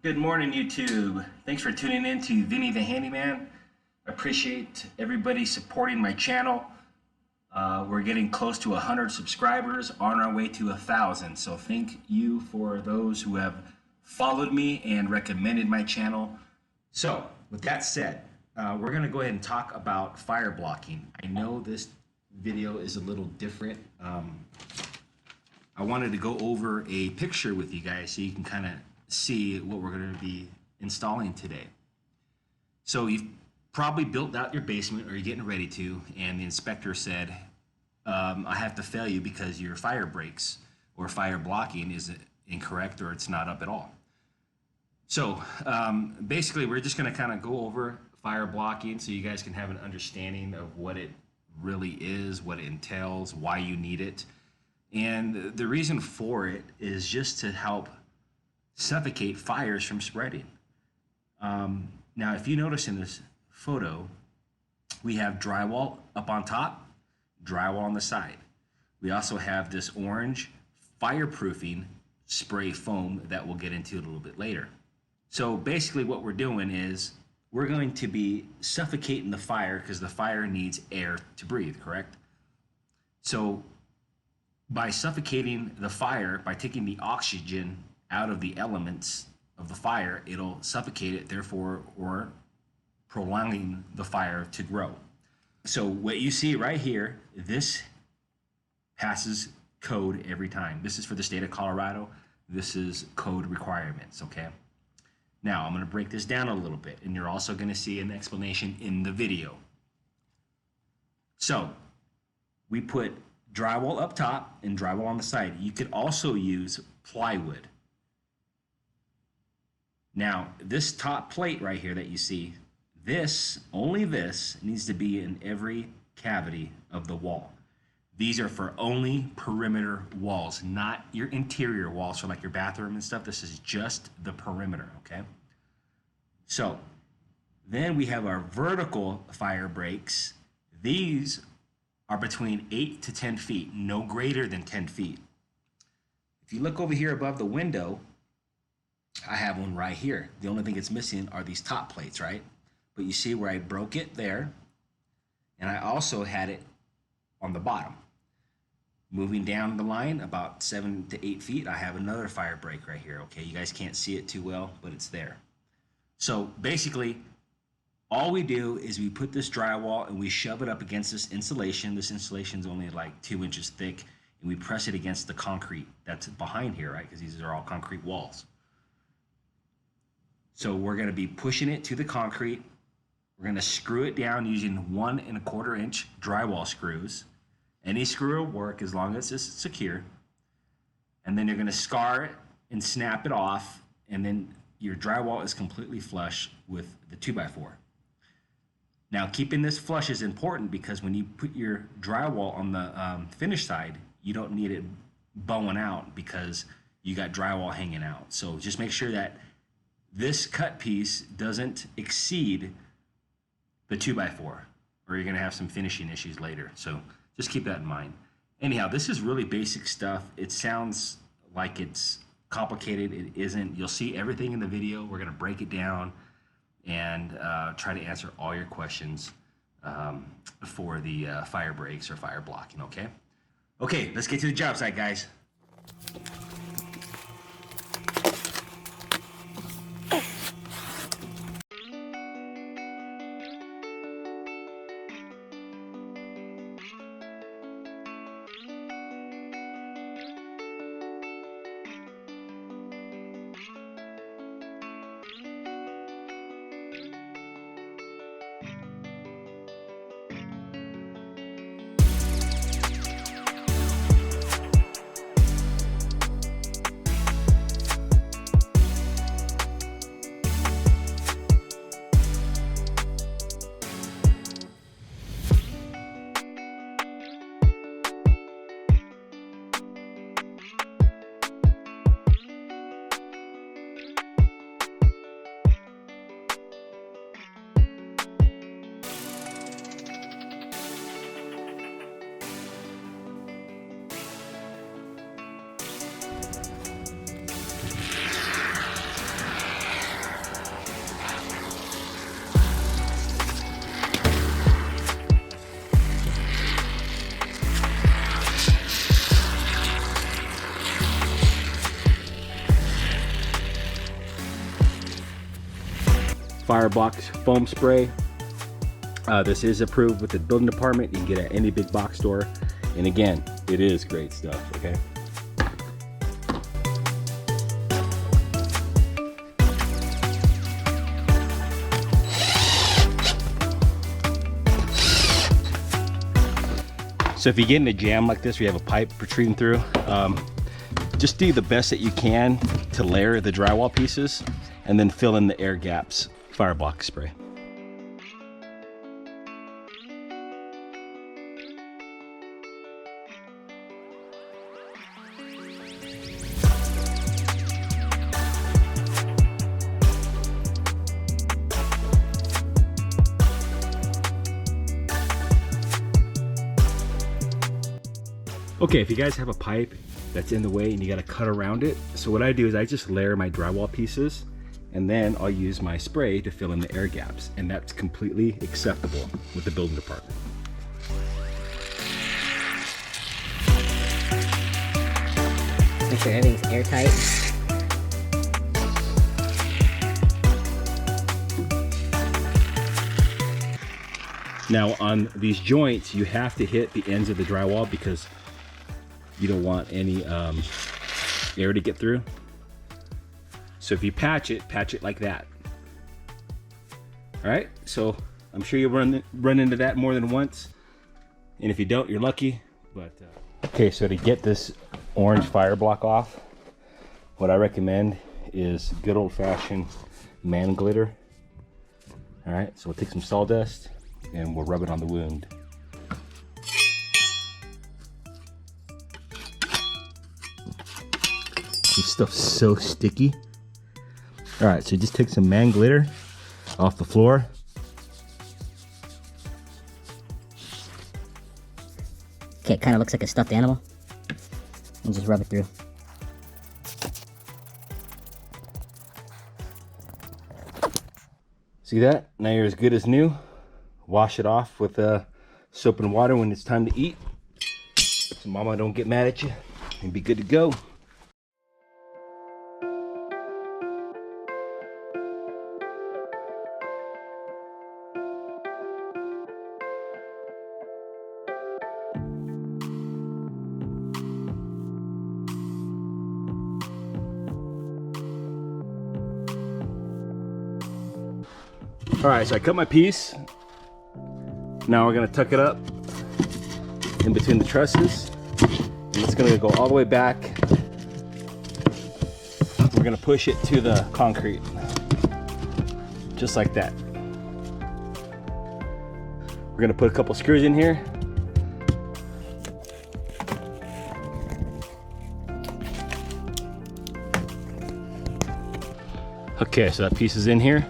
Good morning, YouTube. Thanks for tuning in to Vinny the Handyman. I appreciate everybody supporting my channel. We're getting close to 100 subscribers, on our way to 1,000. So thank you for those who have followed me and recommended my channel. So with that said, we're going to go ahead and talk about fire blocking. I know this video is a little different. I wanted to go over a picture with you guys so you can kind of see what we're going to be installing today. So you've probably built out your basement, or you're getting ready to, and the inspector said, I have to fail you because your fire breaks or fire blocking is incorrect, or it's not up at all. So basically we're just going to kind of go over fire blocking so you guys can have an understanding of what it really is, what it entails, why you need it. And the reason for it is just to help suffocate fires from spreading. Now, if you notice in this photo, we have drywall up on top, drywall on the side. We also have this orange fireproofing spray foam that we'll get into a little bit later. So basically what we're doing is we're going to be suffocating the fire because the fire needs air to breathe, correct? So by suffocating the fire, by taking the oxygen out of the elements of the fire, it'll suffocate it, therefore, or prolonging the fire to grow. So what you see right here, this passes code every time. This is for the state of Colorado. This is code requirements, okay? Now, I'm going to break this down a little bit, and you're also going to see an explanation in the video. So, we put drywall up top and drywall on the side. You could also use plywood. Now, this top plate right here that you see, only this needs to be in every cavity of the wall. These are for only perimeter walls, not your interior walls, so like your bathroom and stuff. This is just the perimeter, okay? So, then we have our vertical fire breaks. These are between 8 to 10 feet, no greater than 10 feet. If you look over here above the window, I have one right here. The only thing it's missing are these top plates, right? But you see where I broke it there, and I also had it on the bottom. Moving down the line about 7 to 8 feet, I have another fire break right here, okay? You guys can't see it too well, but it's there. So basically, all we do is we put this drywall and we shove it up against this insulation. This insulation is only like 2 inches thick, and we press it against the concrete that's behind here, right? Because these are all concrete walls. So we're going to be pushing it to the concrete. We're going to screw it down using 1 1/4 inch drywall screws. Any screw will work as long as it's secure. And then you're going to scar it and snap it off, and then your drywall is completely flush with the 2x4. Now, keeping this flush is important because when you put your drywall on the finish side, you don't need it bowing out because you got drywall hanging out. So just make sure that this cut piece doesn't exceed the 2x4, or you're going to have some finishing issues later. So just keep that in mind. Anyhow, this is really basic stuff. It sounds like it's complicated. It isn't. You'll see everything in the video. We're going to break it down and try to answer all your questions for the fire breaks or fire blocking, okay? Okay, let's get to the job site, guys. Firebox foam spray. This is approved with the building department. You can get it at any big box store. And again, it is great stuff, okay? So if you get in a jam like this, where you have a pipe protruding through, just do the best that you can to layer the drywall pieces and then fill in the air gaps. Firebox spray. Okay, if you guys have a pipe that's in the way and you gotta cut around it, so what I do is I just layer my drywall pieces and then I'll use my spray to fill in the air gaps, and that's completely acceptable with the building department. Make sure everything's airtight. Now on these joints, you have to hit the ends of the drywall because you don't want any air to get through. So if you patch it like that. All right, so I'm sure you'll run into that more than once. And if you don't, you're lucky. But okay, so to get this orange fire block off, what I recommend is good old-fashioned man glitter. All right, so we'll take some sawdust and we'll rub it on the wound. This stuff's so sticky. All right, so just take some man glitter off the floor. Okay, it kind of looks like a stuffed animal. And just rub it through. See that? Now you're as good as new. Wash it off with soap and water when it's time to eat, so mama don't get mad at you, and be good to go. All right, so I cut my piece. Now we're gonna tuck it up in between the trusses. And it's gonna go all the way back. We're gonna push it to the concrete, just like that. We're gonna put a couple screws in here. Okay, so that piece is in here.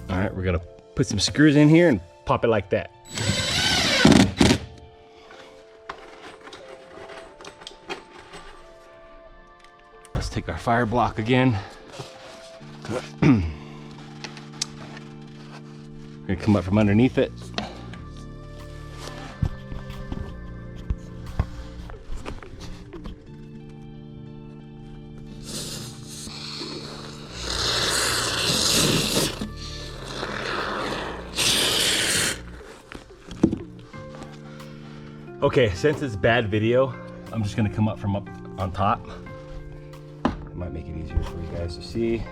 All right, we're gonna put some screws in here and pop it like that. Let's take our fire block again. We're gonna come up from underneath it. Okay, since it's bad video, I'm just gonna come up from up on top. It might make it easier for you guys to see,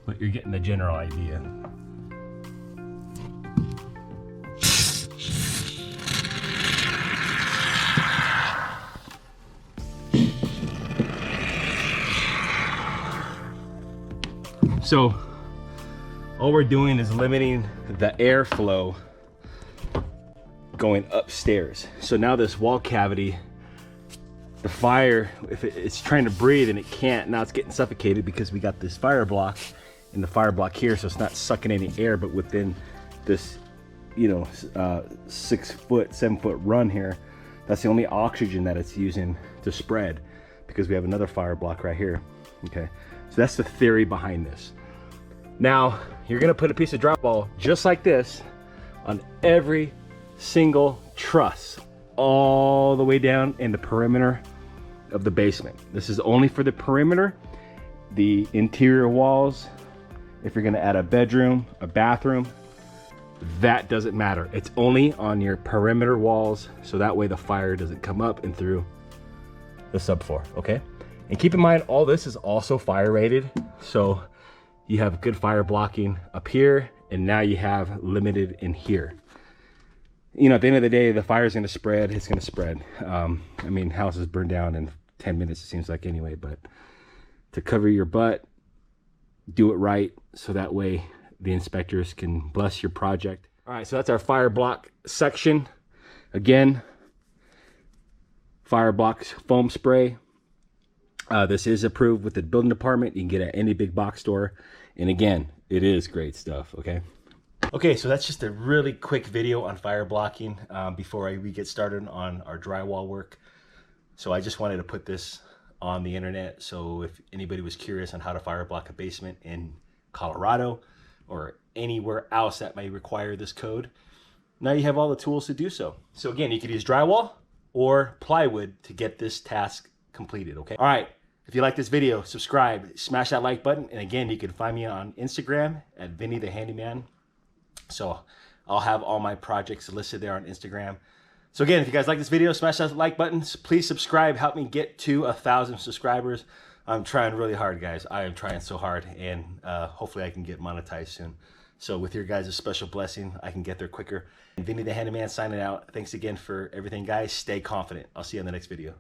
but you're getting the general idea. So all we're doing is limiting the airflow going upstairs. So now this wall cavity, the fire, if it's trying to breathe and it can't, now it's getting suffocated because we got this fire block and the fire block here, so it's not sucking any air, but within this, you know, 6 foot, 7 foot run here, that's the only oxygen that it's using to spread, because we have another fire block right here. Okay, so that's the theory behind this. Now you're gonna put a piece of drywall just like this on every single truss all the way down in the perimeter of the basement. This is only for the perimeter. the interior walls, if you're gonna add a bedroom, a bathroom, that doesn't matter. It's only on your perimeter walls, so that way the fire doesn't come up and through the subfloor, okay? And keep in mind, all this is also fire rated, so you have good fire blocking up here, and now you have limited in here. You know, at the end of the day, the fire is gonna spread, it's gonna spread. I mean, houses burn down in 10 minutes, it seems like anyway, but to cover your butt, do it right, so that way the inspectors can bless your project. All right, so that's our fire block section. Again, fire blocks foam spray. This is approved with the building department. You can get it at any big box store. And again, it is great stuff, okay? Okay, so that's just a really quick video on fire blocking before we get started on our drywall work. So I just wanted to put this on the internet, so if anybody was curious on how to fire block a basement in Colorado or anywhere else that may require this code, now you have all the tools to do so. So again, you could use drywall or plywood to get this task completed, okay? All right, if you like this video, subscribe, smash that like button, and again, you can find me on Instagram at Vinny the Handyman. So I'll have all my projects listed there on Instagram. So again, if you guys like this video, smash that like button. Please subscribe. Help me get to 1,000 subscribers. I'm trying really hard, guys. I am trying so hard, and hopefully I can get monetized soon. So with your guys' special blessing, I can get there quicker. And Vinny the Handyman signing out. Thanks again for everything, guys. Stay confident. I'll see you on the next video.